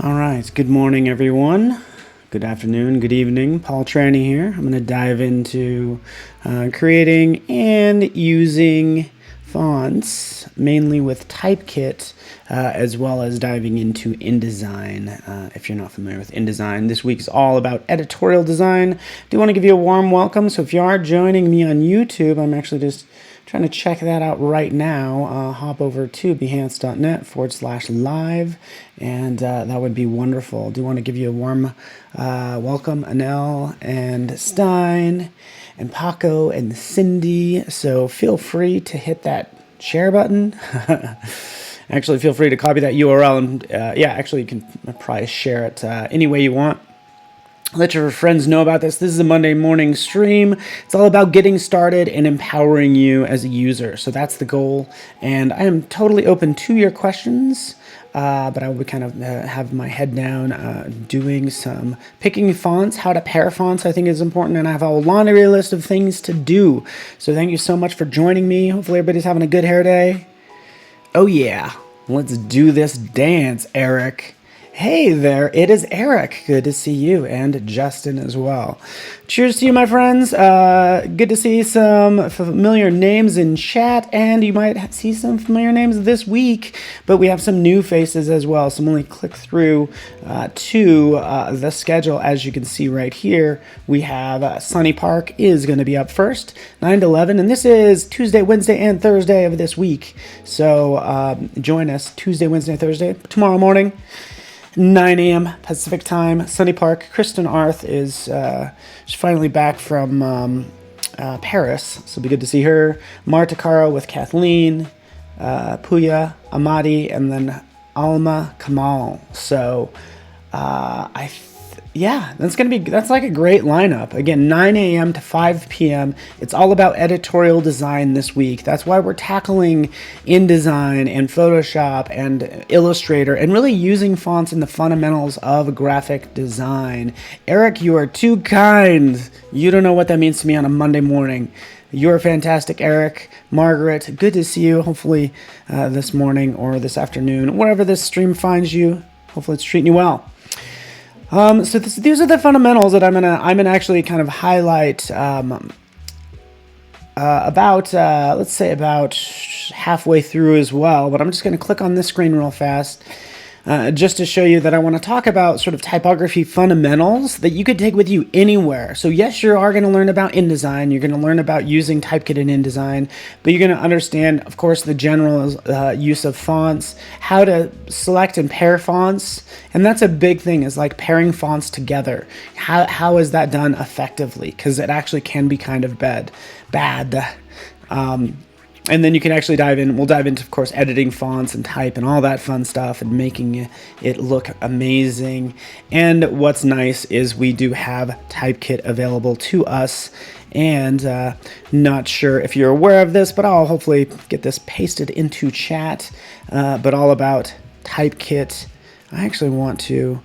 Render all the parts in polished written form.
All right, good morning, everyone. Good afternoon, good evening. Paul Trani here. I'm going to dive into creating and using fonts, mainly with Typekit, as well as diving into InDesign. If you're not familiar with InDesign, this week's all about editorial design. I do want to give you a warm welcome. So if you are joining me on YouTube, I'm actually just trying to check that out right now. Hop over to behance.net/live, and that would be wonderful. Do want to give you a warm welcome, Anel and Stein and Paco and Cindy. So feel free to hit that share button. Actually, feel free to copy that URL and actually you can probably share it any way you want. Let your friends know about this. This is a Monday morning stream. It's all about getting started and empowering you as a user. So that's the goal. And I am totally open to your questions, but I would kind of have my head down doing some picking fonts. How to pair fonts I think is important. And I have a laundry list of things to do. So thank you so much for joining me. Hopefully everybody's having a good hair day. Oh yeah, let's do this dance, Eric. Hey there, it is Eric. Good to see you, and Justin as well. Cheers to you, my friends. Good to see some familiar names in chat, and you might see some familiar names this week, but we have some new faces as well. So I'm going to click through to the schedule. As you can see right here, we have Sunny Park is going to be up first, 9 to 11, and this is Tuesday, Wednesday, and Thursday of this week. So join us Tuesday, Wednesday, Thursday, tomorrow morning. 9 a.m. Pacific time, Sunny Park. Kristen Arth is she's finally back from Paris, so it'll be good to see her. Marta Caro with Kathleen, Puya, Amadi, and then Alma Kamal. So that's like a great lineup. Again, 9 a.m. to 5 p.m. It's all about editorial design this week. That's why we're tackling InDesign and Photoshop and Illustrator and really using fonts in the fundamentals of graphic design. Eric, you are too kind. You don't know what that means to me on a Monday morning. You're fantastic, Eric. Margaret, good to see you. Hopefully this morning or this afternoon, wherever this stream finds you, hopefully it's treating you well. So these are the fundamentals that I'm gonna actually kind of highlight about halfway through as well. But I'm just gonna click on this screen real fast. Just to show you that I want to talk about sort of typography fundamentals that you could take with you anywhere. So yes, you are going to learn about InDesign. You're going to learn about using Typekit in InDesign, but you're going to understand, of course, the general use of fonts, how to select and pair fonts. And that's a big thing, is like pairing fonts together. How is that done effectively? Because it actually can be kind of bad. And then you can actually we'll dive into, of course, editing fonts and type and all that fun stuff and making it look amazing. And what's nice is we do have Typekit available to us. And not sure if you're aware of this, but I'll hopefully get this pasted into chat. But all about Typekit. I actually want to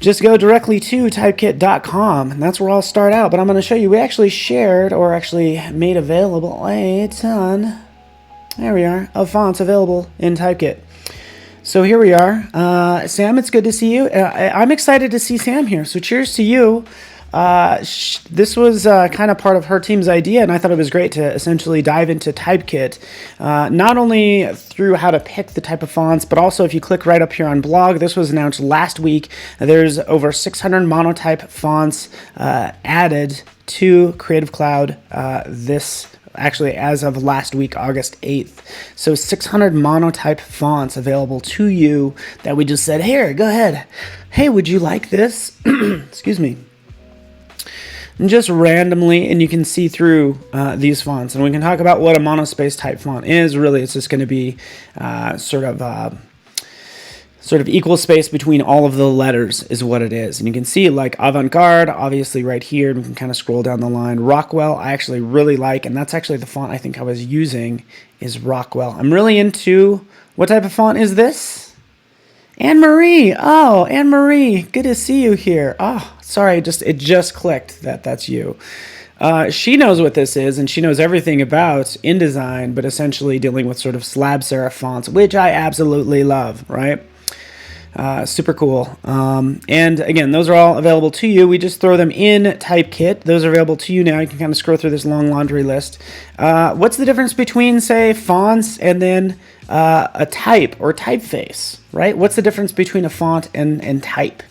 just go directly to typekit.com, and that's where I'll start out. But I'm going to show you, we actually shared, or actually made available, a ton, there we are, of fonts available in Typekit. So here we are. Sam, it's good to see you. I'm excited to see Sam here, so cheers to you. This was kind of part of her team's idea, and I thought it was great to essentially dive into Typekit, not only through how to pick the type of fonts, but also if you click right up here on blog, this was announced last week. There's over 600 Monotype fonts added to Creative Cloud actually as of last week, August 8th. So 600 Monotype fonts available to you that we just said, here, go ahead. Hey, would you like this? Excuse me. And just randomly, and you can see through these fonts, and we can talk about what a monospace type font is. Really, it's just going to be sort of equal space between all of the letters is what it is. And you can see like Avant-Garde, obviously right here, and we can kind of scroll down the line. Rockwell, I actually really like, and that's actually the font I think I was using is Rockwell. I'm really into, what type of font is this? Anne-Marie. Oh, Anne-Marie, good to see you here. Oh, sorry, it just clicked that that's you. She knows what this is, and she knows everything about InDesign, but essentially dealing with sort of slab serif fonts, which I absolutely love, right? Super cool. And again, those are all available to you. We just throw them in Typekit. Those are available to you now. You can kind of scroll through this long laundry list. What's the difference between, say, fonts and then a type or typeface, right? What's the difference between a font and type?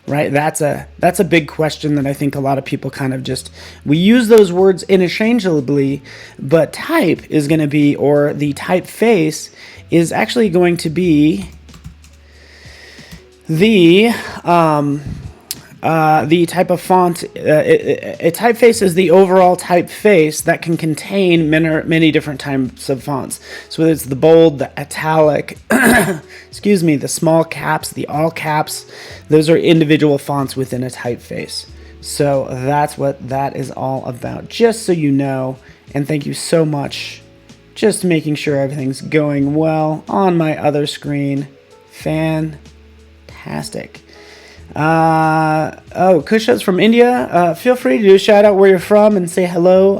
Right, that's a big question that I think a lot of people kind of we use those words interchangeably, but type is going to be, or the typeface is actually going to be the type of font. A typeface is the overall typeface that can contain many different types of fonts. So whether it's the bold, the italic, excuse me, the small caps, the all caps, those are individual fonts within a typeface. So that's what that is all about, just so you know. And thank you so much. Just making sure everything's going well on my other screen. Fantastic. Kusha's from India. Feel free to do a shout out where you're from and say hello.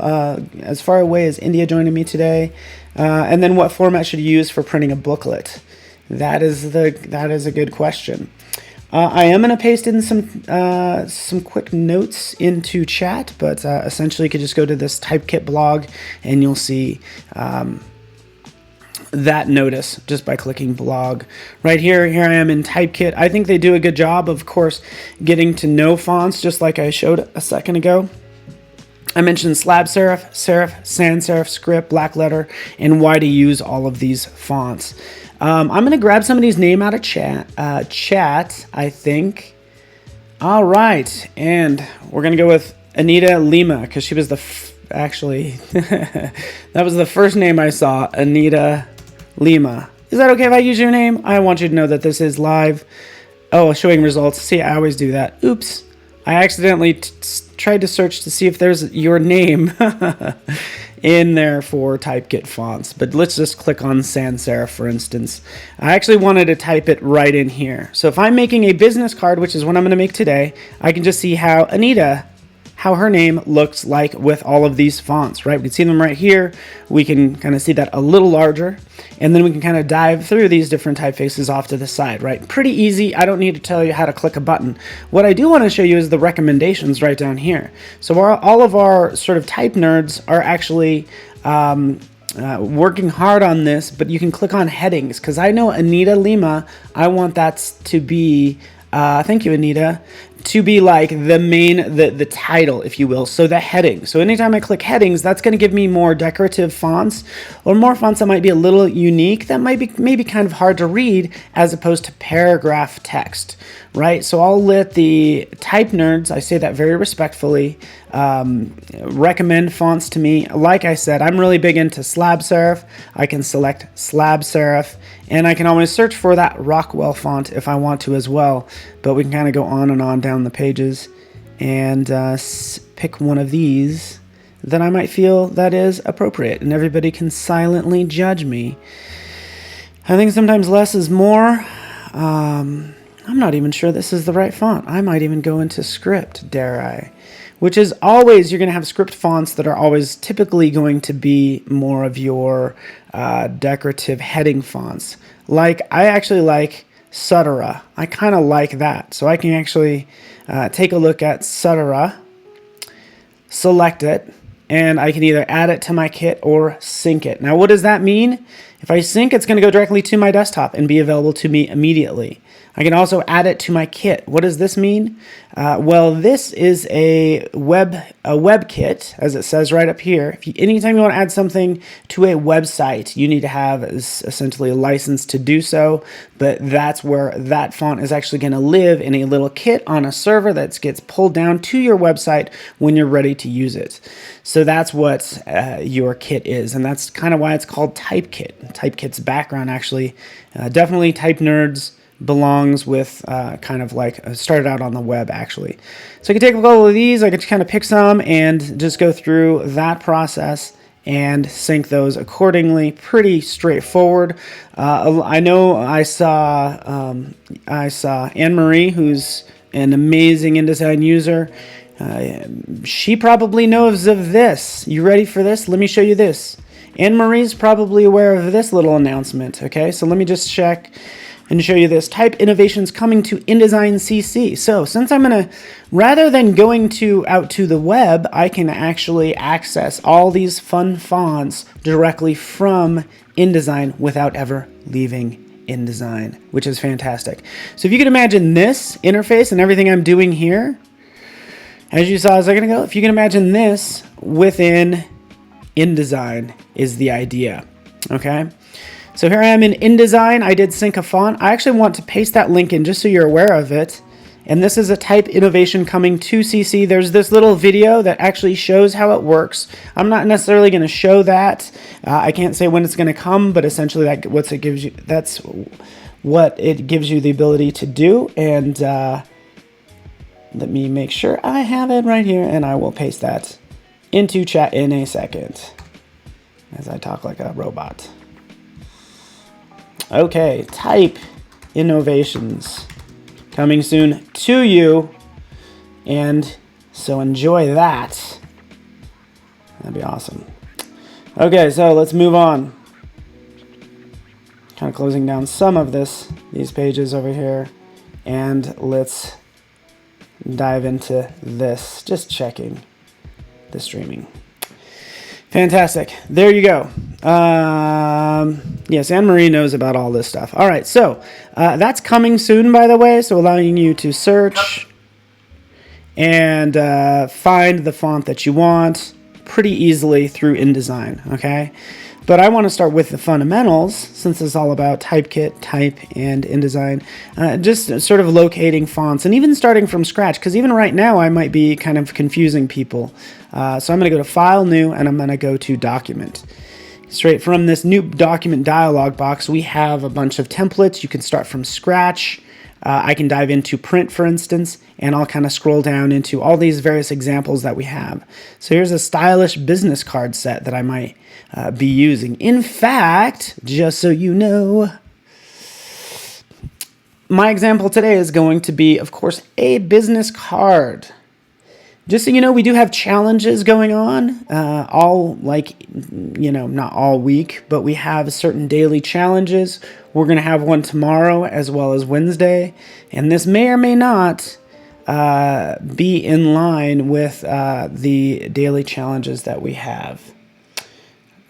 As far away as India joining me today. And then what format should you use for printing a booklet? That is a good question. I am going to paste in some quick notes into chat, but essentially you could just go to this Typekit blog and you'll see that notice just by clicking blog right here. Here I am in Typekit. I think they do a good job, of course, getting to know fonts, just like I showed a second ago. I mentioned slab serif, serif, sans serif, script, black letter, and why to use all of these fonts. I'm going to grab somebody's name out of chat, I think. All right, and we're going to go with Anita Lima, because she was actually, that was the first name I saw, Anita Lima. Is that okay if I use your name? I want you to know that this is live. Oh, showing results. See, I always do that. Oops. I accidentally tried to search to see if there's your name in there for Typekit fonts. But let's just click on sans serif, for instance. I actually wanted to type it right in here. So if I'm making a business card, which is what I'm going to make today, I can just see how her name looks like with all of these fonts, right? We can see them right here. We can kind of see that a little larger, and then we can kind of dive through these different typefaces off to the side, right? Pretty easy. I don't need to tell you how to click a button. What I do want to show you is the recommendations right down here. So all of our sort of type nerds are actually working hard on this, but you can click on headings, because I know Anita Lima, I want that to be, thank you, Anita, to be like the title, if you will, so the heading. So anytime I click headings, that's going to give me more decorative fonts, or more fonts that might be a little unique, that might be maybe kind of hard to read, as opposed to paragraph text, right? So I'll let the type nerds, I say that very respectfully, recommend fonts to me. Like I said, I'm really big into slab serif. I can select slab serif, and I can always search for that Rockwell font if I want to as well. But we can kind of go on and on down the pages and pick one of these that I might feel that is appropriate, and everybody can silently judge me. I think sometimes less is more. I'm not even sure this is the right font. I might even go into script, dare I? Which is always, you're going to have script fonts that are always typically going to be more of your decorative heading fonts. Like, I actually like Sutera. I kind of like that. So I can actually take a look at Sutera, select it, and I can either add it to my kit or sync it. Now, what does that mean? If I sync, it's going to go directly to my desktop and be available to me immediately. I can also add it to my kit. What does this mean? Well, this is a web kit, as it says right up here. Anytime you want to add something to a website, you need to have essentially a license to do so. But that's where that font is actually going to live, in a little kit on a server that gets pulled down to your website when you're ready to use it. So that's what your kit is, and that's kind of why it's called Typekit. Typekit's background actually, definitely type nerds, belongs with kind of like started out on the web actually. So I can take a couple of these, I can kind of pick some and just go through that process and sync those accordingly. Pretty straightforward. I know I saw Anne-Marie, who's an amazing InDesign user. She probably knows of this. You ready for this? Let me show you this. Anne-Marie's probably aware of this little announcement. Okay, so let me just check. and show you this. Type innovations coming to InDesign CC. So since I'm going to, rather than going out to the web, I can actually access all these fun fonts directly from InDesign without ever leaving InDesign, which is fantastic. So if you can imagine this interface and everything I'm doing here, as you saw a second ago, if you can imagine this within InDesign is the idea. Okay, so here I am in InDesign. I did sync a font. I actually want to paste that link in just so you're aware of it. And this is a type innovation coming to CC. There's this little video that actually shows how it works. I'm not necessarily going to show that. I can't say when it's going to come, but essentially that's what it gives you the ability to do. And let me make sure I have it right here, and I will paste that into chat in a second as I talk like a robot. Okay, type innovations coming soon to you, and so enjoy that. That'd be awesome. Okay, so let's move on. Kind of closing down some of these pages over here, and let's dive into this, just checking the streaming. Fantastic. There you go. Yes, Anne-Marie knows about all this stuff. All right, so that's coming soon, by the way, so allowing you to search and find the font that you want pretty easily through InDesign, okay? But I want to start with the fundamentals, since it's all about Typekit, type, and InDesign. Just sort of locating fonts, and even starting from scratch, because even right now I might be kind of confusing people. So I'm going to go to File, New, and I'm going to go to Document. Straight from this new document dialog box, we have a bunch of templates. You can start from scratch. I can dive into print, for instance, and I'll kind of scroll down into all these various examples that we have. So here's a stylish business card set that I might be using. In fact, just so you know, my example today is going to be, of course, a business card. Just so you know, we do have challenges going on, not all week, but we have certain daily challenges. We're going to have one tomorrow as well as Wednesday, and this may or may not be in line with the daily challenges that we have.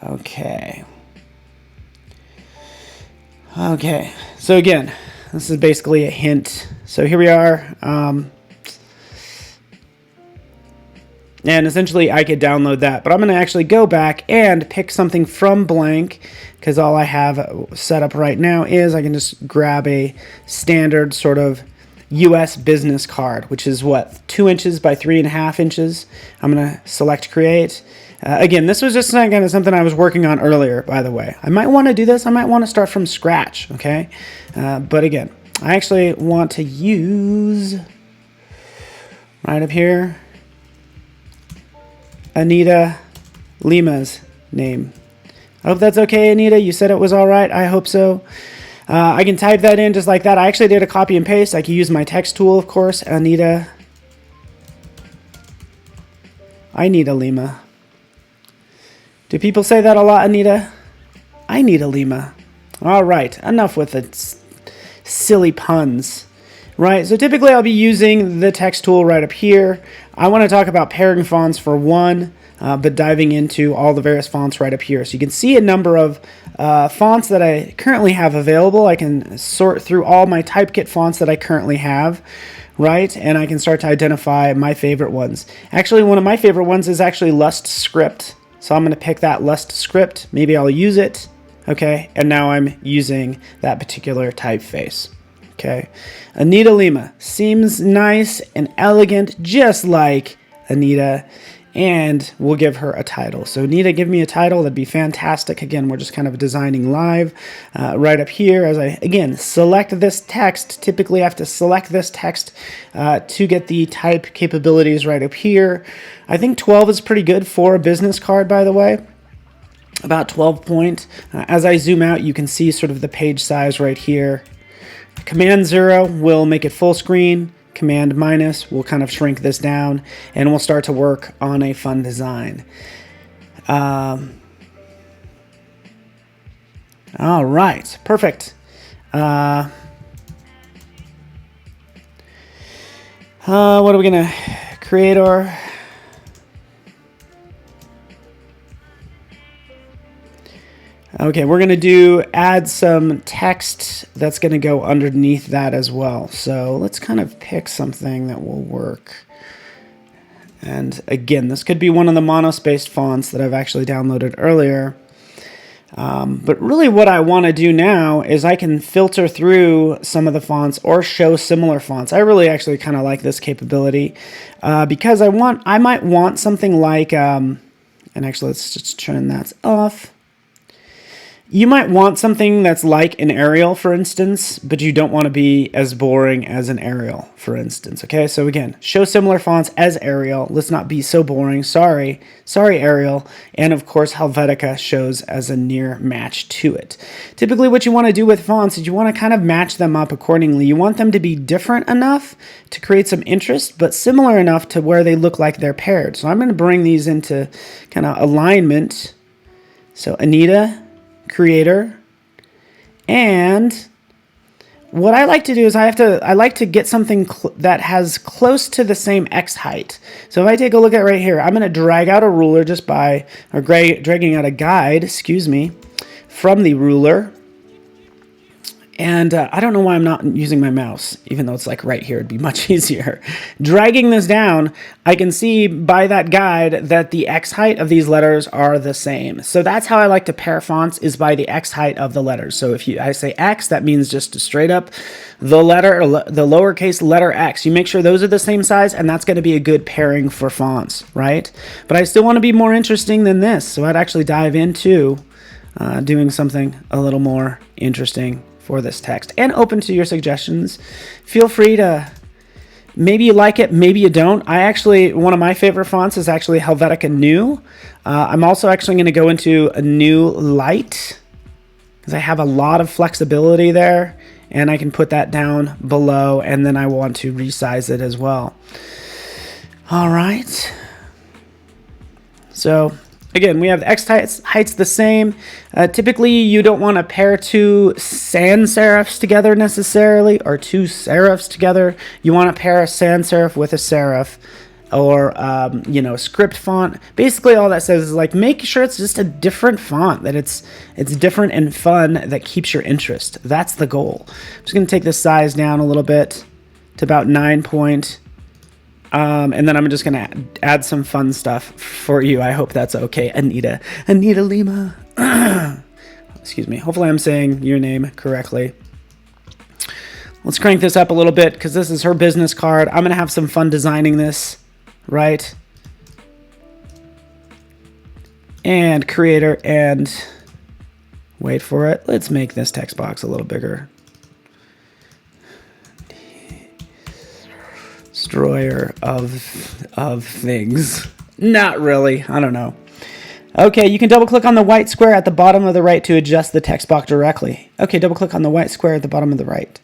Okay, so again, this is basically a hint. So here we are. And essentially I could download that, but I'm going to actually go back and pick something from blank, because all I have set up right now is I can just grab a standard sort of US business card, which is 2 inches by 3.5 inches. I'm going to select create. Again, this was just kind of something I was working on earlier, by the way. I might want to do this. I might want to start from scratch, okay? But again, I actually want to use right up here Anita Lima's name. I hope that's okay, Anita. You said it was all right. I hope so. I can type that in just like that. I actually did a copy and paste. I can use my text tool, of course. Anita. I need a Lima. Do people say that a lot, Anita? I need a Lima. All right. Enough with the silly puns. Right, so typically I'll be using the text tool right up here. I want to talk about pairing fonts for one, but diving into all the various fonts right up here. So you can see a number of fonts that I currently have available. I can sort through all my Typekit fonts that I currently have, right? And I can start to identify my favorite ones. Actually, one of my favorite ones is actually Lust Script. So I'm going to pick that Lust Script. Maybe I'll use it, okay? And now I'm using that particular typeface. Okay, Anita Lima seems nice and elegant, just like Anita, and we'll give her a title. So Anita, give me a title. That'd be fantastic. Again, we're just kind of designing live right up here. As I, again, select this text, typically I have to select this text to get the type capabilities right up here. I think 12 is pretty good for a business card, by the way. About 12 point. As I zoom out, you can see sort of the page size right here. Command 0 will make it full screen. Command minus will kind of shrink this down, and we'll start to work on a fun design. All right, perfect. What are we gonna creator? Okay, we're gonna add some text that's gonna go underneath that as well. So let's kind of pick something that will work. And again, this could be one of the monospaced fonts that I've actually downloaded earlier. But really what I want to do now is I can filter through some of the fonts or show similar fonts. I really actually kind of like this capability because I might want something like, and actually let's just turn that off. You might want something that's like an Arial, for instance, but you don't want to be as boring as an Arial, for instance. Okay, so again, show similar fonts as Arial. Let's not be so boring. Sorry, Arial. And of course, Helvetica shows as a near match to it. Typically, what you want to do with fonts is you want to kind of match them up accordingly. You want them to be different enough to create some interest, but similar enough to where they look like they're paired. So I'm going to bring these into kind of alignment. So Anita, creator, and what I like to do is I like to get something that has close to the same X height. So if I take a look at right here, I'm going to drag out a ruler dragging out a guide, excuse me, from the ruler. And I don't know why I'm not using my mouse, even though it's like right here. It'd be much easier. Dragging this down, I can see by that guide that the X height of these letters are the same. So that's how I like to pair fonts, is by the X height of the letters. So if I say X, that means just straight up the letter, the lowercase letter X. You make sure those are the same size, and that's going to be a good pairing for fonts, right? But I still want to be more interesting than this. So I'd actually dive into doing something a little more interesting for this text, and open to your suggestions. Feel free to, maybe you like it, maybe you don't. One of my favorite fonts is actually Helvetica New. I'm also actually going to go into a New Light because I have a lot of flexibility there, and I can put that down below, and then I want to resize it as well. All right. So again, we have the X heights the same. Typically, you don't want to pair two sans serifs together necessarily, or two serifs together. You want to pair a sans serif with a serif, or a script font. Basically, all that says is like make sure it's just a different font, that it's different and fun, that keeps your interest. That's the goal. I'm just going to take this size down a little bit to about 9 point. And then I'm just going to add some fun stuff for you. I hope that's okay. Anita Lima. Excuse me. Hopefully I'm saying your name correctly. Let's crank this up a little bit because this is her business card. I'm going to have some fun designing this, right? And creator, and wait for it. Let's make this text box a little bigger. Destroyer of things. Not really. I don't know. Okay, you can double click on the white square at the bottom of the right to adjust the text box directly. Okay, double click on the white square at the bottom of the right.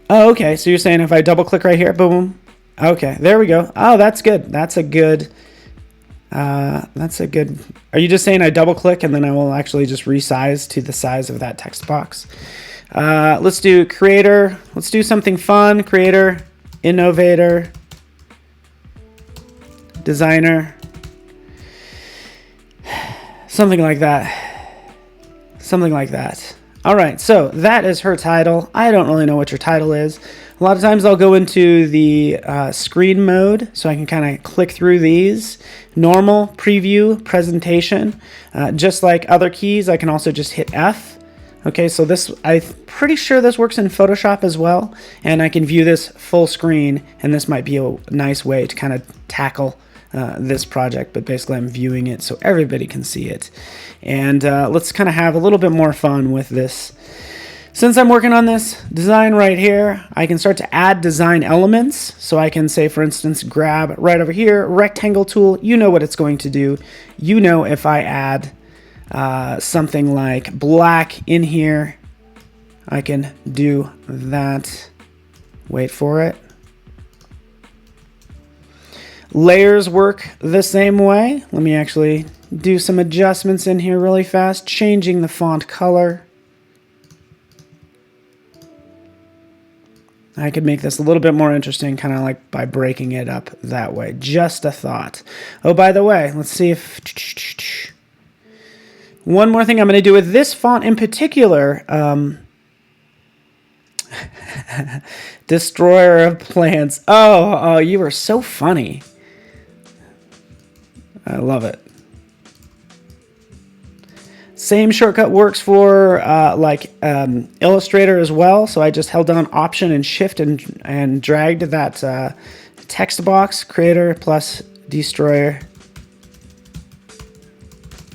Oh, okay, so you're saying if I double click right here, boom. Okay, there we go. Oh, that's good. That's a good. Are you just saying I double click and then I will actually just resize to the size of that text box? Let's do creator. Let's do something fun. Creator, innovator, designer, something like that. Something like that. All right, so that is her title. I don't really know what your title is. A lot of times I'll go into the screen mode so I can kind of click through these. Normal, preview, presentation. Just like other keys, I can also just hit F. Okay, so I'm pretty sure this works in Photoshop as well, and I can view this full screen, and this might be a nice way to kind of tackle this project, but basically I'm viewing it so everybody can see it. And let's kind of have a little bit more fun with this. Since I'm working on this design right here, I can start to add design elements. So I can say, for instance, grab right over here, rectangle tool. You know what it's going to do. You know if I add something like black in here, I can do that. Wait for it. Layers work the same way. Let me actually do some adjustments in here really fast, changing the font color. I could make this a little bit more interesting, kind of like by breaking it up that way. Just a thought. Oh, by the way, let's see if... One more thing I'm going to do with this font in particular. Destroyer of plants. Oh, you are so funny. I love it. Same shortcut works for Illustrator as well. So I just held down Option and Shift and dragged that text box, Creator plus Destroyer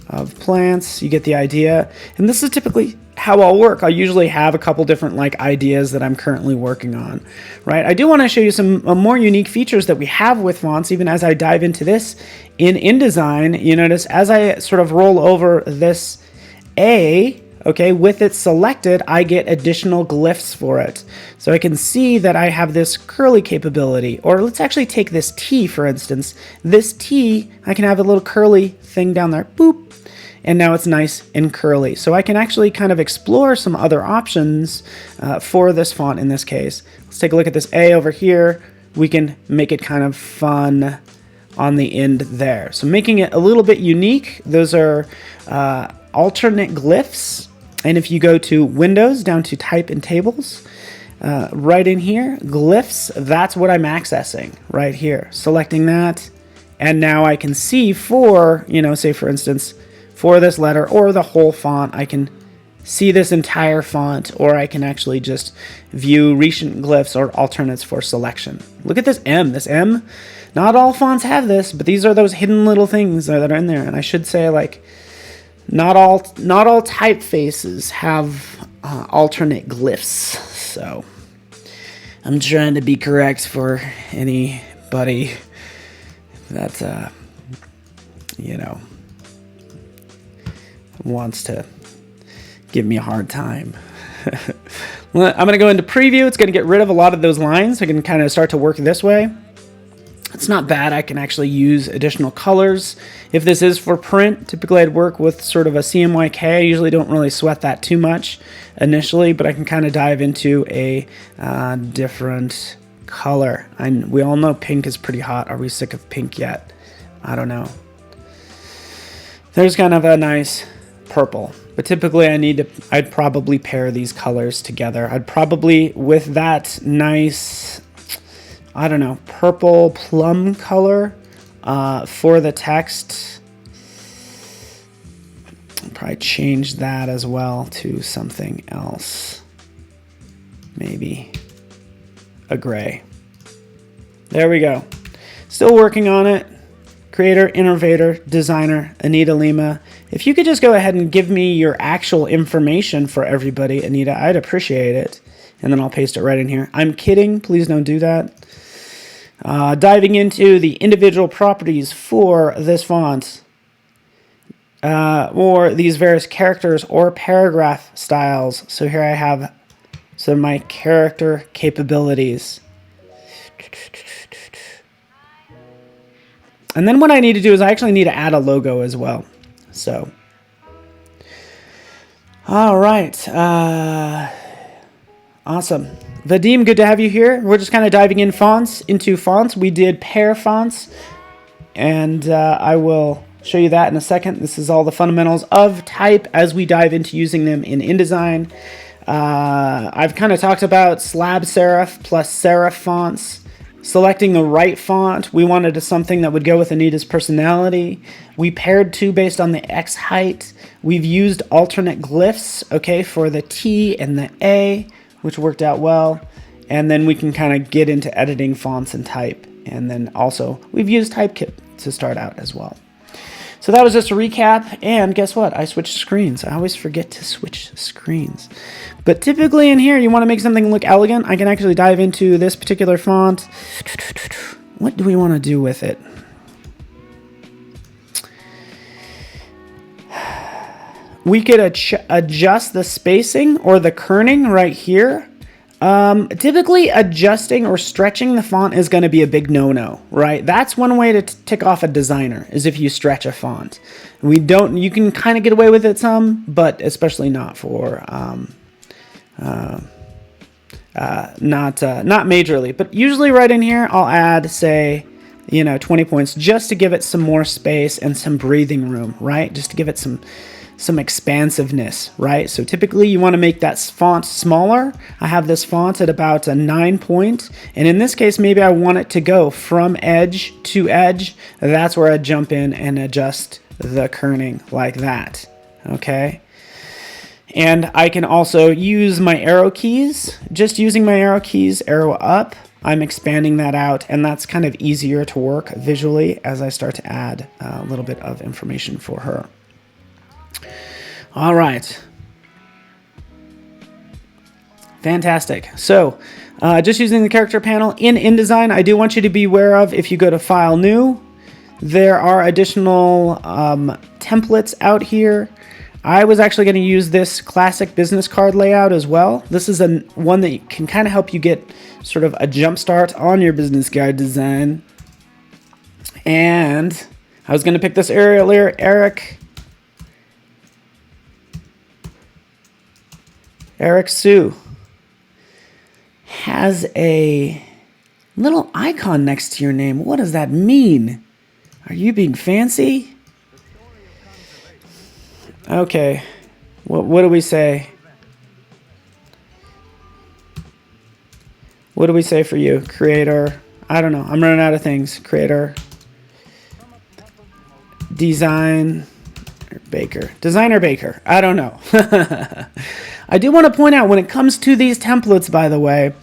of plants. You get the idea. And this is typically how I'll work. I'll usually have a couple different ideas that I'm currently working on, right? I do want to show you some more unique features that we have with fonts, even as I dive into this in InDesign. You notice as I sort of roll over this A, okay, with it selected, I get additional glyphs for it. So I can see that I have this curly capability, or let's actually take this T, for instance. This T, I can have a little curly thing down there, boop, and now it's nice and curly. So I can actually kind of explore some other options for this font in this case. Let's take a look at this A over here. We can make it kind of fun on the end there. So making it a little bit unique. Those are alternate glyphs. And if you go to Windows, down to Type and Tables, right in here, glyphs, that's what I'm accessing right here. Selecting that, and now I can see for, say for instance, for this letter or the whole font, I can see this entire font, or I can actually just view recent glyphs or alternates for selection. Look at this M. This M, not all fonts have this, but these are those hidden little things that are in there. And I should say, not all typefaces have alternate glyphs. So I'm trying to be correct for anybody that wants to give me a hard time. I'm going to go into preview. It's going to get rid of a lot of those lines. I can kind of start to work this way. It's not bad. I can actually use additional colors. If this is for print, typically I'd work with sort of a CMYK. I usually don't really sweat that too much initially, but I can kind of dive into a different color. And we all know pink is pretty hot. Are we sick of pink yet? I don't know. There's kind of a nice purple, but typically I'd probably pair these colors together. I'd probably, with that nice, I don't know, purple plum color for the text, I'll probably change that as well to something else. Maybe a gray. There we go. Still working on it. Creator, innovator, designer, Anita Lima. If you could just go ahead and give me your actual information for everybody, Anita, I'd appreciate it. And then I'll paste it right in here. I'm kidding. Please don't do that. Diving into the individual properties for this font, or these various characters or paragraph styles. So here I have some of my character capabilities. And then what I need to do is I actually need to add a logo as well. So, all right. Awesome. Vadim, good to have you here. We're just kind of diving into fonts. We did pair fonts, and I will show you that in a second. This is all the fundamentals of type as we dive into using them in InDesign. I've kind of talked about slab serif plus serif fonts. Selecting the right font, we wanted something that would go with Anita's personality. We paired two based on the X height. We've used alternate glyphs, okay, for the T and the A, which worked out well. And then we can kind of get into editing fonts and type. And then also, we've used Typekit to start out as well. So that was just a recap, and guess what? I switched screens. I always forget to switch screens. But typically in here, you want to make something look elegant. I can actually dive into this particular font. What do we want to do with it? We could adjust the spacing or the kerning right here. Typically adjusting or stretching the font is going to be a big no-no, right? That's one way to tick off a designer, is if you stretch a font. You can kind of get away with it some, but especially not for not majorly, but usually right in here, I'll add, say, 20 points just to give it some more space and some breathing room, right? Just to give it some expansiveness, right? So typically you want to make that font smaller. I have this font at about a 9 point, and in this case, maybe I want it to go from edge to edge. That's where I jump in and adjust the kerning like that, okay? And I can also use my arrow keys. Just using my arrow keys, arrow up, I'm expanding that out, and that's kind of easier to work visually as I start to add a little bit of information for her. All right. Fantastic. So just using the character panel in InDesign, I do want you to be aware of, if you go to File, New, there are additional templates out here. I was actually going to use this classic business card layout as well. This is one that can kind of help you get sort of a jump start on your business card design. And I was going to pick this earlier. Eric Sue has a little icon next to your name. What does that mean? Are you being fancy? Okay, what do we say? What do we say for you? Creator, I don't know. I'm running out of things. Creator, designer baker. I don't know. I do want to point out, when it comes to these templates, by the way,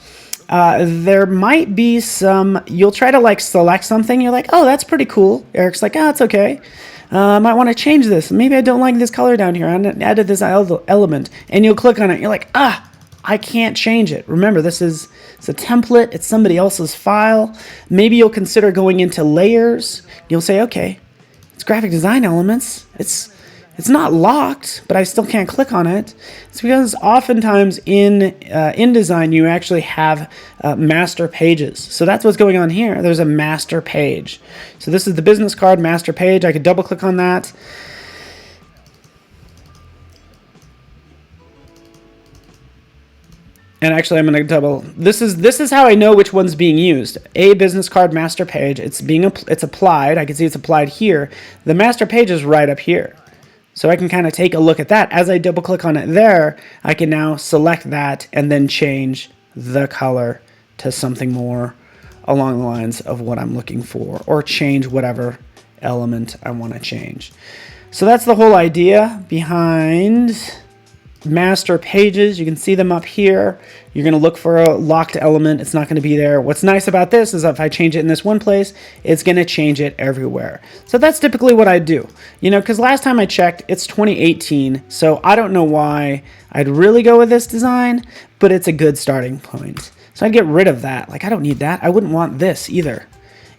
there might be some, you'll try to like select something. You're like, oh, that's pretty cool. Eric's like, oh, it's okay. I might want to change this. Maybe I don't like this color down here. I added this element, and you'll click on it. You're like, I can't change it. Remember, it's a template. It's somebody else's file. Maybe you'll consider going into layers. You'll say, okay, it's graphic design elements. It's not locked, but I still can't click on it. It's because oftentimes in InDesign, you actually have master pages. So that's what's going on here. There's a master page. So this is the business card master page. I could double click on that. And actually, I'm going to this is how I know which one's being used. A business card master page. It's applied. I can see it's applied here. The master page is right up here. So I can kind of take a look at that. As I double click on it there, I can now select that and then change the color to something more along the lines of what I'm looking for, or change whatever element I want to change. So that's the whole idea behind master pages. You can see them up here. You're going to look for a locked element. It's not going to be there. What's nice about this is if I change it in this one place, it's going to change it everywhere. So that's typically what I do, because last time I checked, it's 2018. So I don't know why I'd really go with this design, but it's a good starting point. So I'd get rid of that. Like, I don't need that. I wouldn't want this either.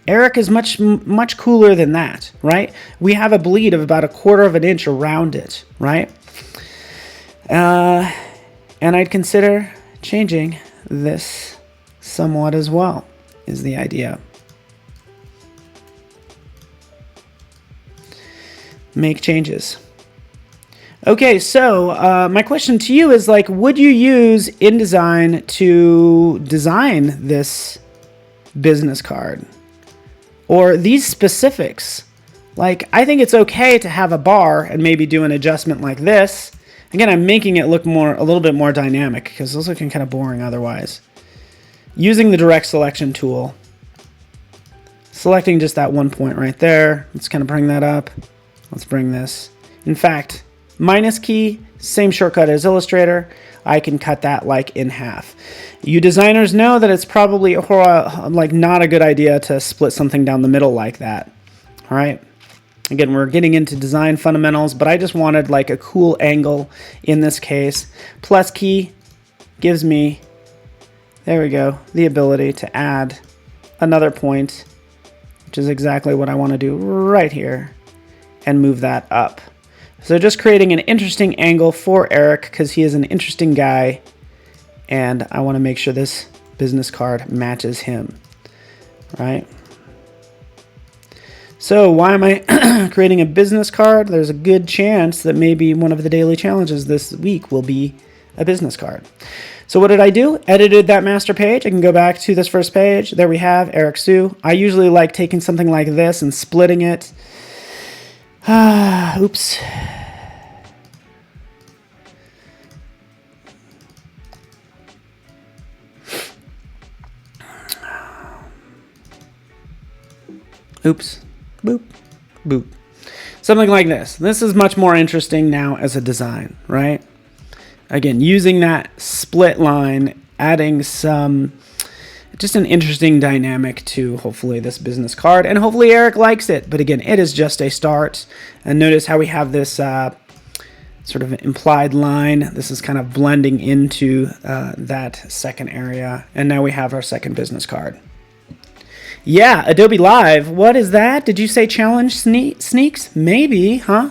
Eric is much cooler than that, right? We have a bleed of about 1/4 of an inch around it, right? And I'd consider changing this somewhat as well, is the idea. Make changes. Okay, so my question to you is, like, would you use InDesign to design this business card? Or these specifics? Like, I think it's okay to have a bar and maybe do an adjustment like this. Again, I'm making it look a little bit more dynamic, because those are looking kind of boring otherwise. Using the direct selection tool, selecting just that one point right there. Let's kind of bring that up. Let's bring this. In fact, minus key, same shortcut as Illustrator. I can cut that like in half. You designers know that it's probably like not a good idea to split something down the middle like that. All right. Again, we're getting into design fundamentals, but I just wanted like a cool angle in this case. Plus key gives me, there we go, the ability to add another point, which is exactly what I want to do right here, and move that up. So just creating an interesting angle for Eric, because he is an interesting guy, and I want to make sure this business card matches him, right? So why am I creating a business card? There's a good chance that maybe one of the daily challenges this week will be a business card. So what did I do? Edited that master page. I can go back to this first page. There we have Eric Sue. I usually like taking something like this and splitting it. Oops. Oops. Boop. Boop. Something like this. This is much more interesting now as a design, right? Again, using that split line, adding some, just an interesting dynamic to hopefully this business card, and hopefully Eric likes it. But again, it is just a start. And notice how we have this sort of implied line. This is kind of blending into that second area. And now we have our second business card. Yeah, Adobe Live. What is that? Did you say challenge sneaks? Maybe, huh?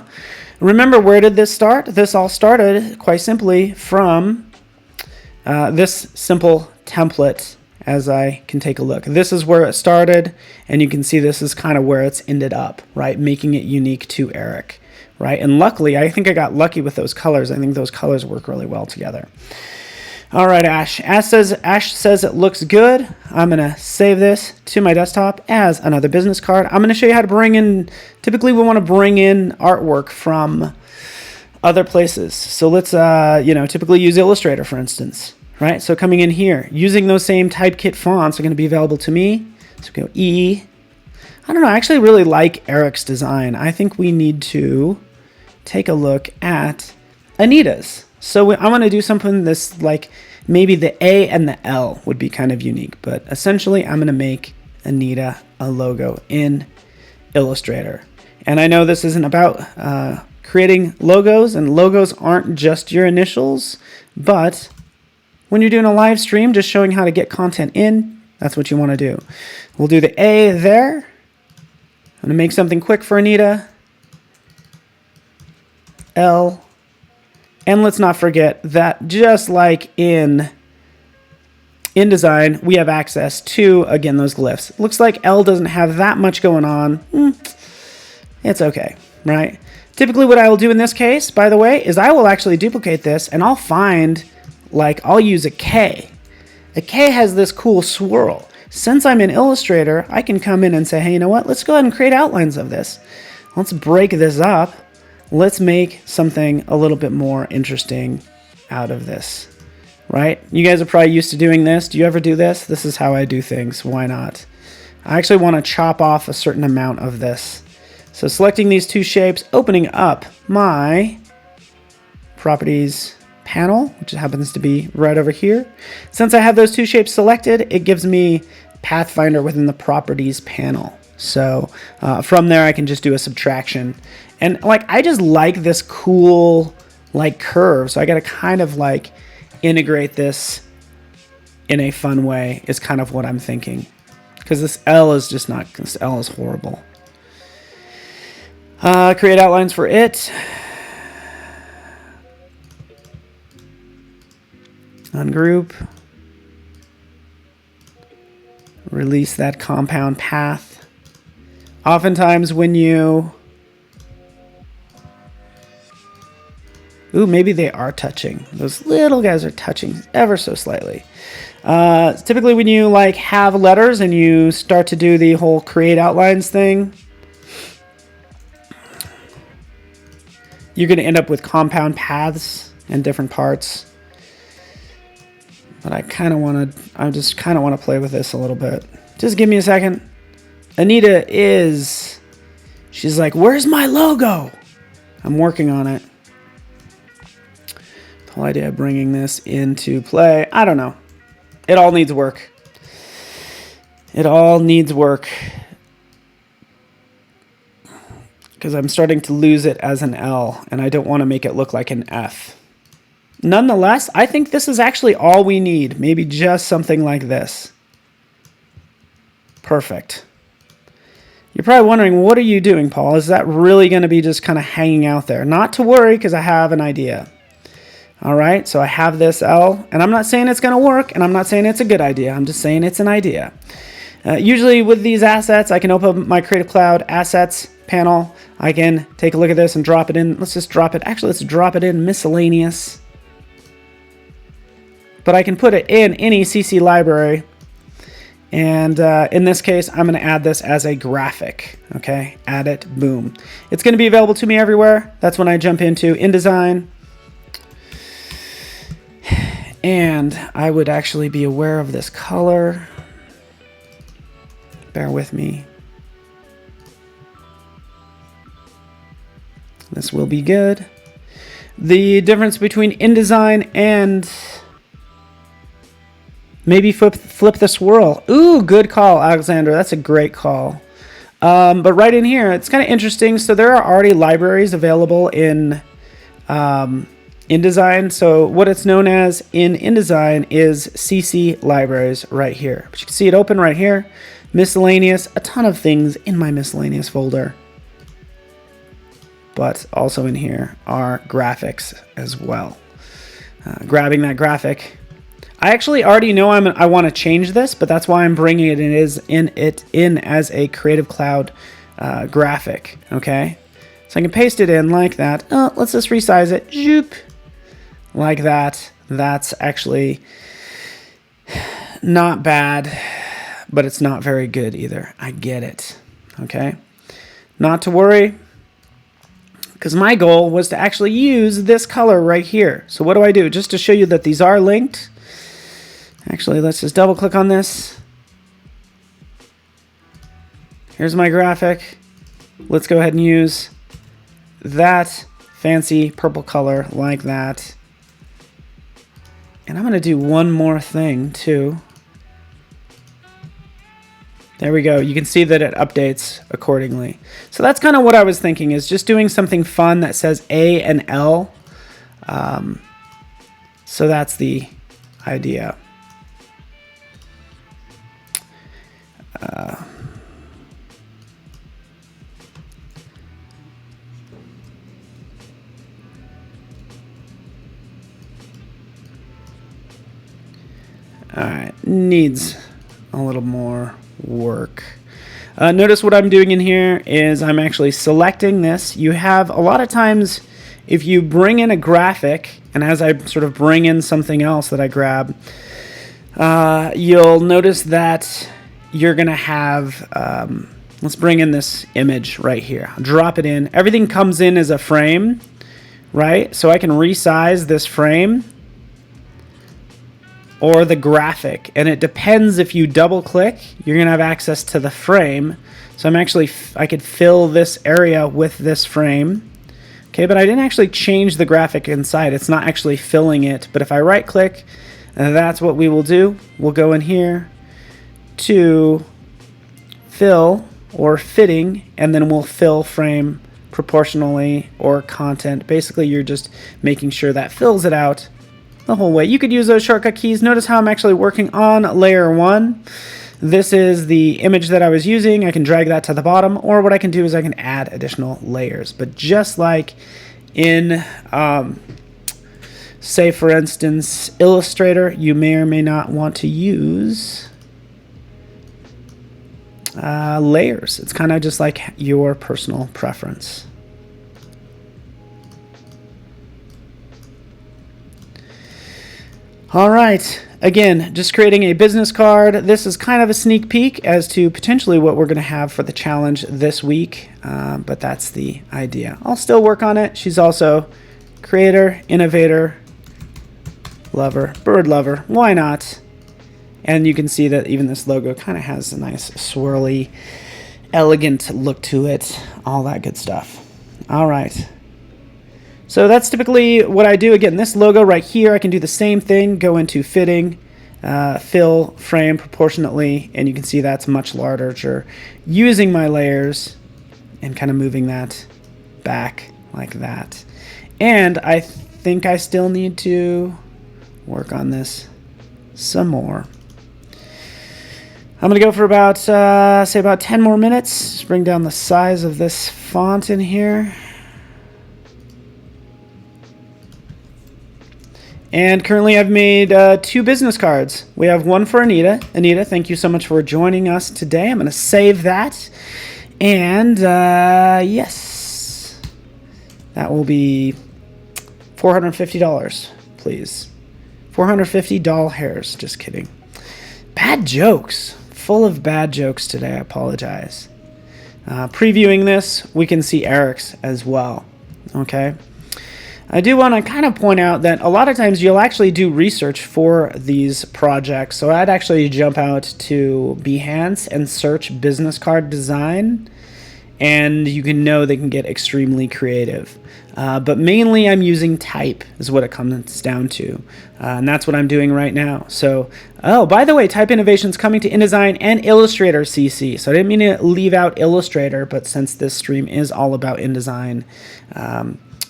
Remember, where did this start? This all started quite simply from this simple template, as I can take a look. This is where it started, and you can see this is kind of where it's ended up, right? Making it unique to Eric, right? And luckily, I think I got lucky with those colors. I think those colors work really well together. All right, Ash. Ash says it looks good. I'm going to save this to my desktop as another business card. I'm going to show you how to bring in, typically we want to bring in artwork from other places. So let's, typically use Illustrator, for instance, right? So coming in here, using those same Typekit fonts are going to be available to me. So we go E. I don't know, I actually really like Eric's design. I think we need to take a look at Anita's. So I'm going to do something this, like maybe the A and the L would be kind of unique, but essentially I'm going to make Anita a logo in Illustrator. And I know this isn't about creating logos, and logos aren't just your initials, but when you're doing a live stream, just showing how to get content in, that's what you want to do. We'll do the A there. I'm going to make something quick for Anita. L. And let's not forget that just like in InDesign, we have access to, again, those glyphs. Looks like L doesn't have that much going on. It's okay, right? Typically what I will do in this case, by the way, is I will actually duplicate this and I'll find, I'll use a K. A K has this cool swirl. Since I'm in Illustrator, I can come in and say, hey, you know what? Let's go ahead and create outlines of this. Let's break this up. Let's make something a little bit more interesting out of this, right? You guys are probably used to doing this. Do you ever do this? This is how I do things. Why not? I actually want to chop off a certain amount of this. So selecting these two shapes, opening up my properties panel, which happens to be right over here. Since I have those two shapes selected, it gives me Pathfinder within the properties panel. So from there, I can just do a subtraction. And I just like this cool curve. So I got to kind of integrate this in a fun way is kind of what I'm thinking. Because this L is just not, this L is horrible. Create outlines for it. Ungroup. Release that compound path. Oftentimes when you... Ooh, maybe they are touching. Those little guys are touching ever so slightly. Typically when you have letters and you start to do the whole create outlines thing, you're going to end up with compound paths and different parts. But I just kind of want to play with this a little bit. Just give me a second. Anita she's like, where's my logo? I'm working on it. The whole idea of bringing this into play, I don't know. It all needs work. It all needs work. Because I'm starting to lose it as an L, and I don't want to make it look like an F. Nonetheless, I think this is actually all we need. Maybe just something like this. Perfect. You're probably wondering, what are you doing, Paul? Is that really going to be just kind of hanging out there? Not to worry, because I have an idea. All right, so I have this L, and I'm not saying it's going to work, and I'm not saying it's a good idea. I'm just saying it's an idea. Usually with these assets, I can open my Creative Cloud Assets panel. I can take a look at this and drop it in. Let's just drop it. Actually, let's drop it in miscellaneous. but I can put it in any CC library. And in this case, I'm going to add this as a graphic. Okay, add it, boom. It's going to be available to me everywhere. That's when I jump into InDesign. And I would actually be aware of this color. Bear with me. This will be good. The difference between InDesign and maybe flip the swirl. Ooh, good call, Alexander. That's a great call. But right in here, it's kind of interesting. So there are already libraries available in InDesign. So what it's known as in InDesign is CC libraries right here. But you can see it open right here. Miscellaneous, a ton of things in my miscellaneous folder. But also in here are graphics as well. Grabbing that graphic. I actually already know I want to change this, but that's why I'm bringing it in as a Creative Cloud graphic. Okay, so I can paste it in like that. Oh, let's just resize it. Zoop, like that. That's actually not bad, but it's not very good either. I get it. Okay, not to worry, because my goal was to actually use this color right here. So what do I do? Just to show you that these are linked. Actually, let's just double click on this. Here's my graphic. Let's go ahead and use that fancy purple color like that. And I'm going to do one more thing too. There we go. You can see that it updates accordingly. So that's kind of what I was thinking, is just doing something fun that says A and L. So that's the idea. All right, needs a little more work. Notice what I'm doing in here is I'm actually selecting this. You have a lot of times, if you bring in a graphic, and as I sort of bring in something else that I grab, you'll notice that you're going to have, let's bring in this image right here. Drop it in. Everything comes in as a frame, right? So I can resize this frame or the graphic, and it depends. If you double click, you're going to have access to the frame. So I could fill this area with this frame. Okay, but I didn't actually change the graphic inside. It's not actually filling it. But if I right click, that's what we will do. We'll go in here to fill or fitting, and then we'll fill frame proportionally or content. Basically, you're just making sure that fills it out the whole way. You could use those shortcut keys. Notice how I'm actually working on layer 1. This is the image that I was using. I can drag that to the bottom, or what I can do is I can add additional layers. But just like in, say for instance, Illustrator, you may or may not want to use layers. It's kind of just like your personal preference. All right, again, just creating a business card. This is kind of a sneak peek as to potentially what we're going to have for the challenge this week, but that's the idea. I'll still work on it. She's also creator, innovator, lover, bird lover. Why not? And you can see that even this logo kind of has a nice swirly, elegant look to it, all that good stuff. All right. So that's typically what I do. Again, this logo right here, I can do the same thing, go into fitting, fill frame proportionately, and you can see that's much larger. Using my layers and kind of moving that back like that. And I think I still need to work on this some more. I'm going to go for about, say about 10 more minutes. Just bring down the size of this font in here. And currently I've made 2 business cards. We have one for Anita. Anita, thank you so much for joining us today. I'm going to save that. And yes, that will be $450, please. 450 doll hairs. Just kidding. Bad jokes. Full of bad jokes today. I apologize. Previewing this, we can see Eric's as well. Okay. I do want to kind of point out that a lot of times you'll actually do research for these projects. So I'd actually jump out to Behance and search business card design, and you can know they can get extremely creative. But mainly I'm using type is what it comes down to. And that's what I'm doing right now. So, oh, by the way, Type Innovation's coming to InDesign and Illustrator CC. So I didn't mean to leave out Illustrator, but since this stream is all about InDesign,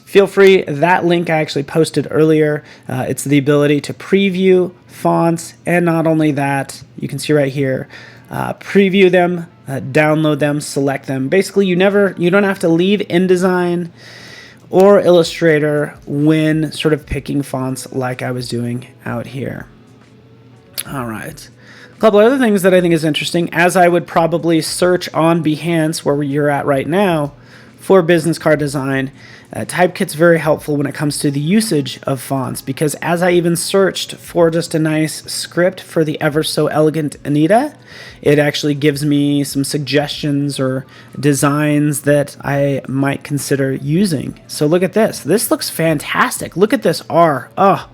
feel free. That link I actually posted earlier. It's the ability to preview fonts, and not only that, you can see right here, preview them, download them, select them. Basically, you don't have to leave InDesign or Illustrator when sort of picking fonts like I was doing out here. All right. A couple other things that I think is interesting, as I would probably search on Behance, where you're at right now, for business card design. Typekit's very helpful when it comes to the usage of fonts, because as I even searched for just a nice script for the Ever So Elegant Anita, it actually gives me some suggestions or designs that I might consider using. So look at this. This looks fantastic. Look at this R. Oh,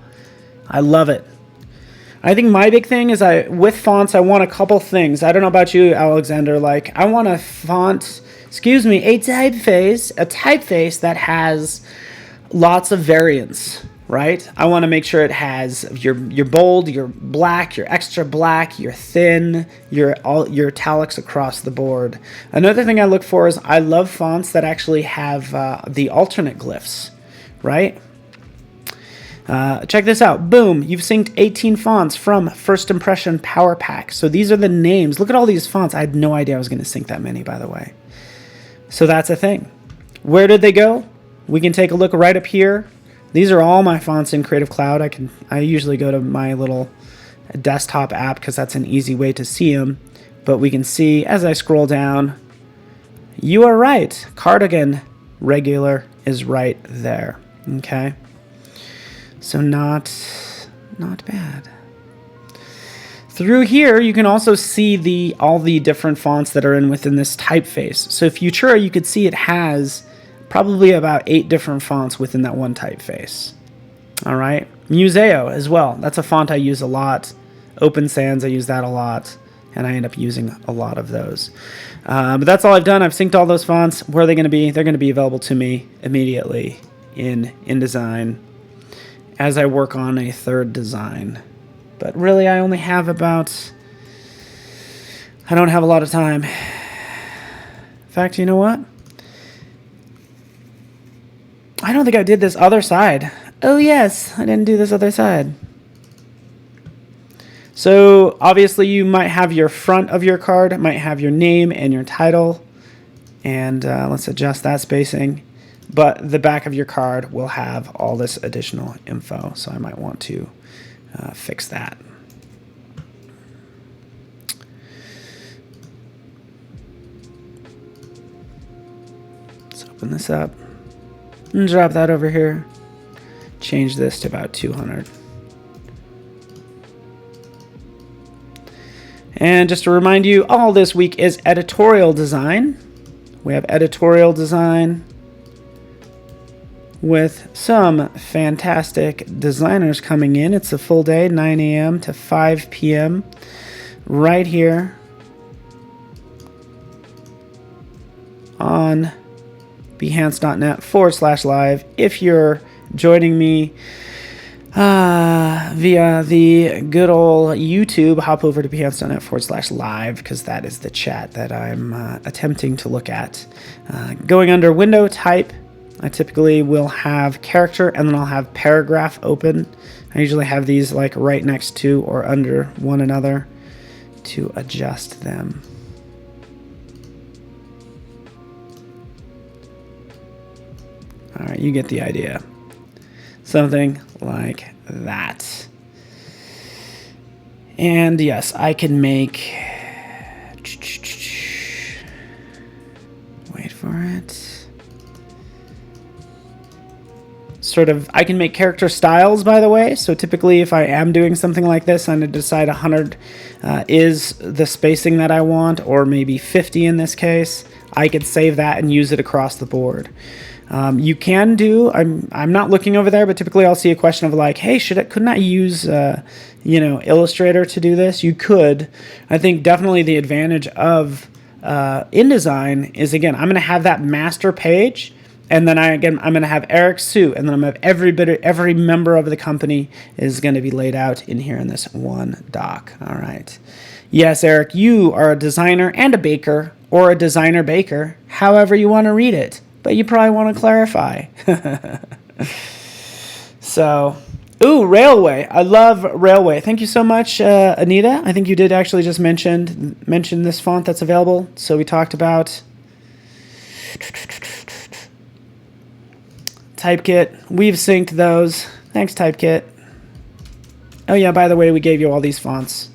I love it. I think my big thing is with fonts, I want a couple things. I don't know about you, Alexander. Like, I want a font, a typeface that has lots of variance, right? I want to make sure it has your bold, your black, your extra black, your thin, your italics across the board. Another thing I look for is I love fonts that actually have the alternate glyphs, right? Check this out. Boom. You've synced 18 fonts from First Impression Power Pack. So these are the names. Look at all these fonts. I had no idea I was going to sync that many, by the way. So that's a thing. Where did they go? We can take a look right up here. These are all my fonts in Creative Cloud. I usually go to my little desktop app because that's an easy way to see them. But we can see as I scroll down, you are right. Cardigan regular is right there. Okay. So not bad. Through here, you can also see all the different fonts that are within this typeface. So Futura, you could see it has probably about 8 different fonts within that one typeface. All right. Museo as well. That's a font I use a lot. Open Sans, I use that a lot. And I end up using a lot of those. But that's all I've done. I've synced all those fonts. Where are they going to be? They're going to be available to me immediately in InDesign as I work on a third design. But really, I only have I don't have a lot of time. In fact, you know what? I don't think I did this other side. Oh yes, I didn't do this other side. So obviously you might have your front of your card, might have your name and your title. And let's adjust that spacing. But the back of your card will have all this additional info. So I might want to fix that. Let's open this up and drop that over here. Change this to about 200. And just to remind you, all this week is editorial design. We have editorial design with some fantastic designers coming in. It's a full day, 9 a.m. to 5 p.m. right here on behance.net/live. If you're joining me via the good old YouTube, hop over to behance.net/live because that is the chat that I'm attempting to look at. Going under window type, I typically will have character and then I'll have paragraph open. I usually have these like right next to or under one another to adjust them. All right, you get the idea. Something like that. And yes, I can make, wait for it. sort of, I can make character styles, by the way. So typically if I am doing something like this, I'm going to decide 100 is the spacing that I want, or maybe 50 in this case. I could save that and use it across the board. You can do, I'm not looking over there, but typically I'll see a question of like, hey, couldn't I use, Illustrator to do this? You could. I think definitely the advantage of InDesign is, again, I'm going to have that master page, and then I'm going to have Eric, Sue, and then I'm going to have every member of the company is going to be laid out in here in this one doc. All right. Yes, Eric, you are a designer and a baker, or a designer baker, however you want to read it. But you probably want to clarify. So, ooh, Railway. I love Railway. Thank you so much, Anita. I think you did actually just mention this font that's available. So we talked about Typekit. We've synced those. Thanks, Typekit. Oh yeah, by the way, we gave you all these fonts.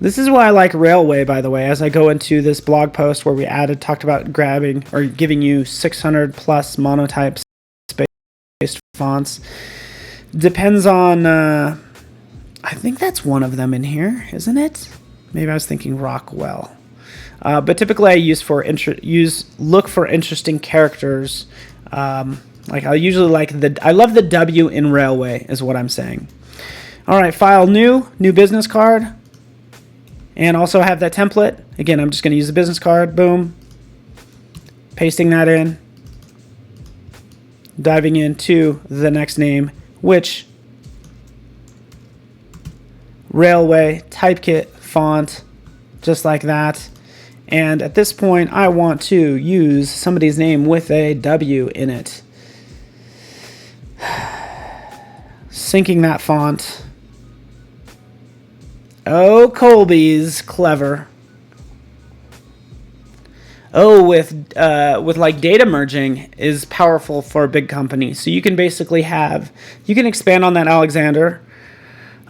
This is why I like Railway, by the way, as I go into this blog post where we talked about grabbing or giving you 600 plus monotype based fonts. Depends on, I think that's one of them in here, isn't it? Maybe I was thinking Rockwell. But typically I look for interesting characters. Like I usually I love the W in Railway is what I'm saying. All right, file new business card. And also have that template. Again, I'm just going to use the business card. Boom. Pasting that in. Diving into the next name, which Railway, Typekit, font, just like that. And at this point, I want to use somebody's name with a W in it. Syncing that font. Oh, Colby's clever. Oh, with like data merging is powerful for a big company. So you can basically you can expand on that Alexander.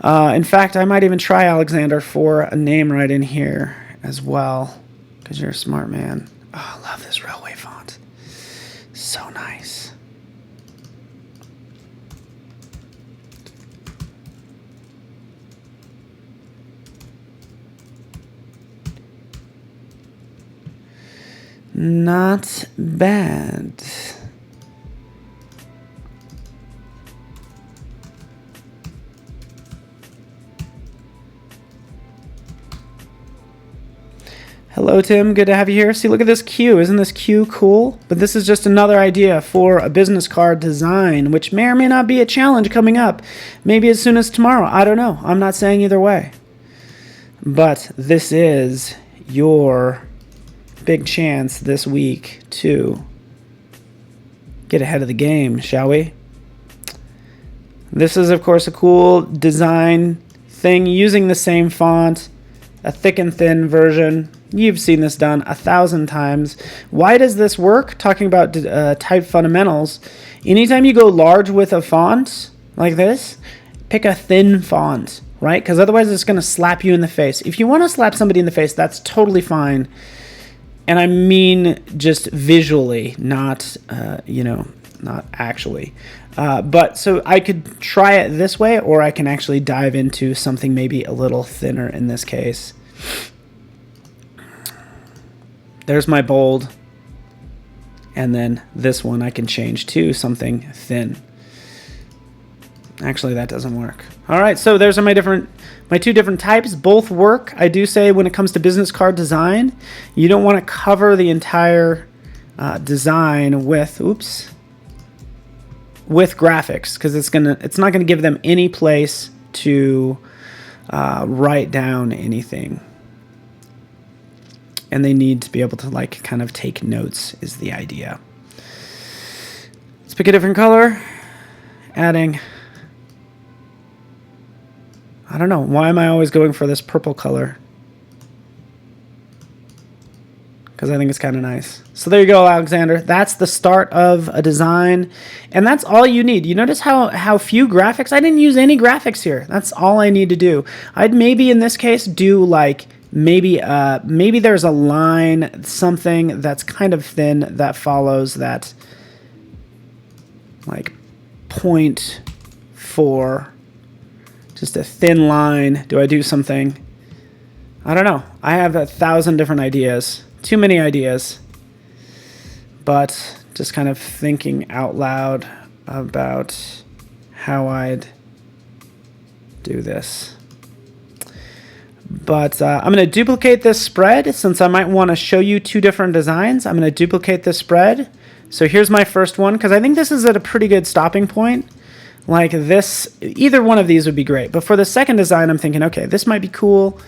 In fact, I might even try Alexander for a name right in here as well, because you're a smart man. Oh, I love this Railway font. So nice. Not bad. Hello, Tim. Good to have you here. See, look at this Q. Isn't this Q cool? But this is just another idea for a business card design, which may or may not be a challenge coming up. Maybe as soon as tomorrow. I don't know. I'm not saying either way. But this is your big chance this week to get ahead of the game, shall we? This is, of course, a cool design thing using the same font, a thick and thin version. You've seen this done 1,000 times. Why does this work? Talking about type fundamentals. Anytime you go large with a font like this, pick a thin font, right? Because otherwise it's going to slap you in the face. If you want to slap somebody in the face, that's totally fine. And I mean just visually, not, not actually. But so I could try it this way, or I can actually dive into something maybe a little thinner in this case. There's my bold. And then this one I can change to something thin. Actually, that doesn't work. All right, so there's my two different types. Both work. I do say when it comes to business card design, you don't want to cover the entire design with graphics, because it's not gonna give them any place to write down anything, and they need to be able to like kind of take notes is the idea. Let's pick a different color. Adding. I don't know. Why am I always going for this purple color? Because I think it's kind of nice. So there you go, Alexander. That's the start of a design. And that's all you need. You notice how few graphics? I didn't use any graphics here. That's all I need to do. I'd maybe in this case do like maybe there's a line, something that's kind of thin that follows that like 0.4, just a thin line. Do I do something? I don't know. I have 1,000 different ideas. Too many ideas. But just kind of thinking out loud about how I'd do this. But I'm going to duplicate this spread since I might want to show you two different designs. I'm going to duplicate this spread. So here's my first one, because I think this is at a pretty good stopping point. Like this, either one of these would be great. But for the second design, I'm thinking, okay, this might be cool.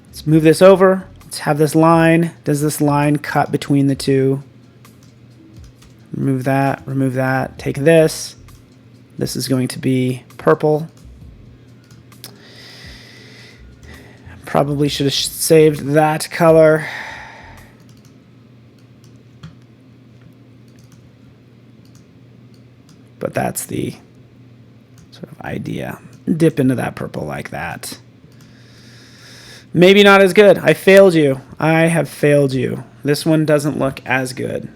Let's move this over. Let's have this line. Does this line cut between the two? Remove that, take this. This is going to be purple. Probably should have saved that color. But that's the sort of idea. Dip into that purple like that. Maybe not as good. I failed you. I have failed you. This one doesn't look as good.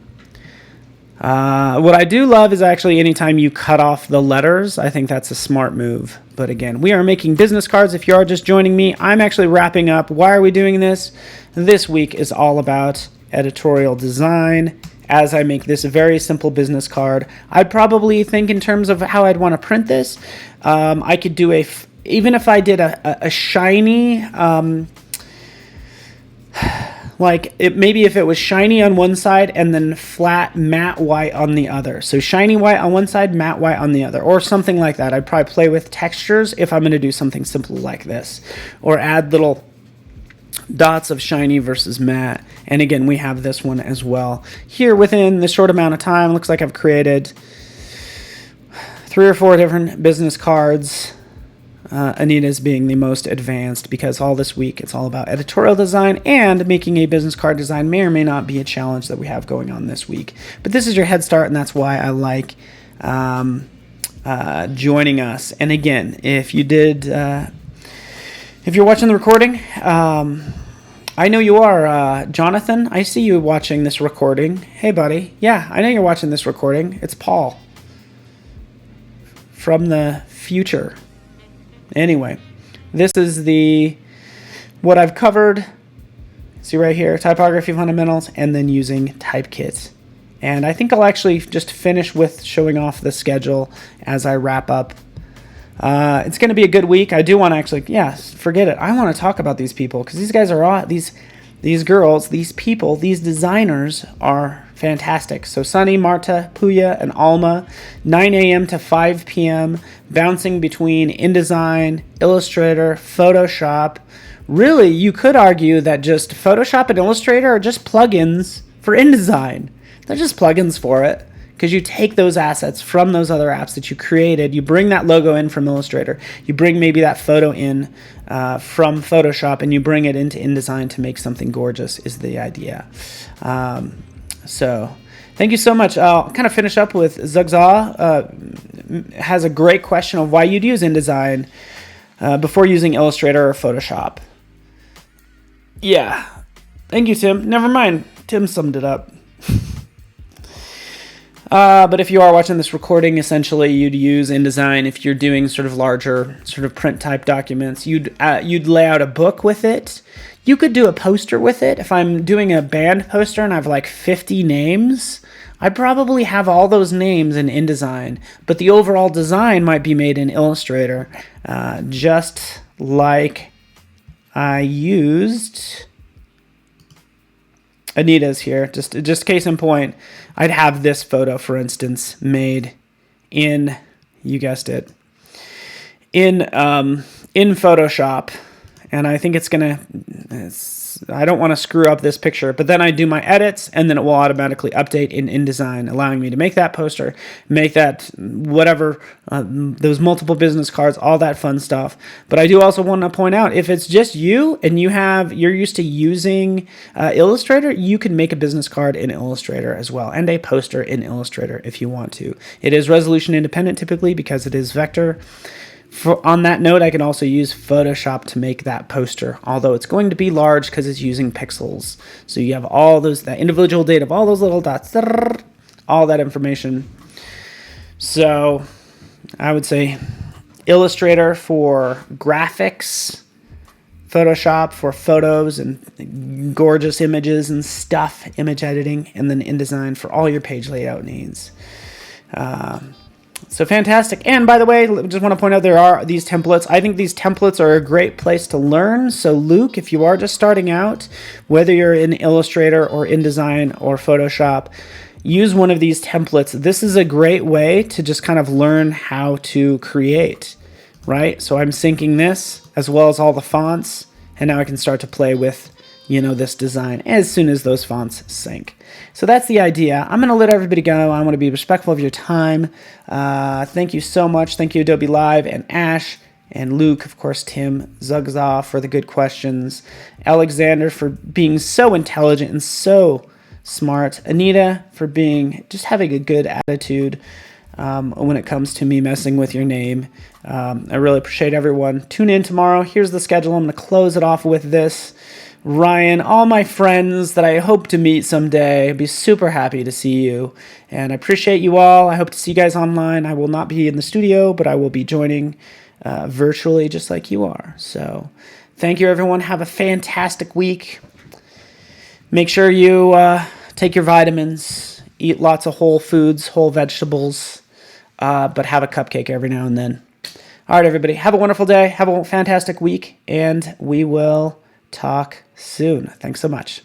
What I do love is actually anytime you cut off the letters. I think that's a smart move. But again, we are making business cards. If you are just joining me, I'm actually wrapping up. Why are we doing this? This week is all about editorial design. As I make this very simple business card, I'd probably think in terms of how I'd want to print this. I could do even if I did a shiny, maybe if it was shiny on one side and then flat matte white on the other. So shiny white on one side, matte white on the other, or something like that. I'd probably play with textures if I'm going to do something simple like this, or add little dots of shiny versus matte. And again, we have this one as well. Here within the short amount of time, looks like I've created 3 or 4 different business cards. Anita's being the most advanced because all this week it's all about editorial design, and making a business card design may or may not be a challenge that we have going on this week. But this is your head start, and that's why I like joining us. And again, if you're watching the recording, I know you are, Jonathan. I see you watching this recording. Hey, buddy. Yeah, I know you're watching this recording. It's Paul from the future. Anyway, this is what I've covered. See right here, Typography Fundamentals, and then using Typekit. And I think I'll actually just finish with showing off the schedule as I wrap up. It's going to be a good week. I do want to actually, forget it. I want to talk about these people because these guys are all, these girls, these people, these designers are fantastic. So Sunny, Marta, Puya, and Alma, 9 a.m. to 5 p.m., bouncing between InDesign, Illustrator, Photoshop. Really, you could argue that just Photoshop and Illustrator are just plugins for InDesign. They're just plugins for it, because you take those assets from those other apps that you created, you bring that logo in from Illustrator, you bring maybe that photo in from Photoshop, and you bring it into InDesign to make something gorgeous is the idea. So thank you so much. I'll kind of finish up with Zugza. Has a great question of why you'd use InDesign before using Illustrator or Photoshop. Yeah. Thank you, Tim. Never mind. Tim summed it up. But if you are watching this recording, essentially you'd use InDesign if you're doing sort of larger sort of print type documents. You'd lay out a book with it. You could do a poster with it. If I'm doing a band poster and I have like 50 names, I'd probably have all those names in InDesign, but the overall design might be made in Illustrator, just like I used Anita's here. Just case in point, I'd have this photo, for instance, made in, you guessed it, in Photoshop, and I think I don't want to screw up this picture, but then I do my edits, and then it will automatically update in InDesign, allowing me to make that poster, make that whatever, those multiple business cards, all that fun stuff. But I do also want to point out, if it's just you and you're used to using Illustrator, you can make a business card in Illustrator as well, and a poster in Illustrator if you want to. It is resolution independent typically because it is vector. On that note, I can also use Photoshop to make that poster, although it's going to be large because it's using pixels. So you have all that individual data of all those little dots, all that information. So I would say Illustrator for graphics, Photoshop for photos and gorgeous images and stuff, image editing, and then InDesign for all your page layout needs. So fantastic. And by the way, I just want to point out there are these templates. I think these templates are a great place to learn. So Luke, if you are just starting out, whether you're in Illustrator or InDesign or Photoshop, use one of these templates. This is a great way to just kind of learn how to create, right? So I'm syncing this as well as all the fonts, and now I can start to play with, this design as soon as those fonts sync. So that's the idea. I'm going to let everybody go. I want to be respectful of your time. Thank you so much. Thank you, Adobe Live and Ash and Luke, of course, Tim, Zugzaw for the good questions, Alexander for being so intelligent and so smart, Anita for just having a good attitude when it comes to me messing with your name. I really appreciate everyone. Tune in tomorrow. Here's the schedule. I'm going to close it off with this. Ryan, all my friends that I hope to meet someday. I'd be super happy to see you. And I appreciate you all. I hope to see you guys online. I will not be in the studio, but I will be joining virtually just like you are. So thank you, everyone. Have a fantastic week. Make sure you take your vitamins, eat lots of whole foods, whole vegetables, but have a cupcake every now and then. All right, everybody. Have a wonderful day. Have a fantastic week, and we will talk soon. Thanks so much.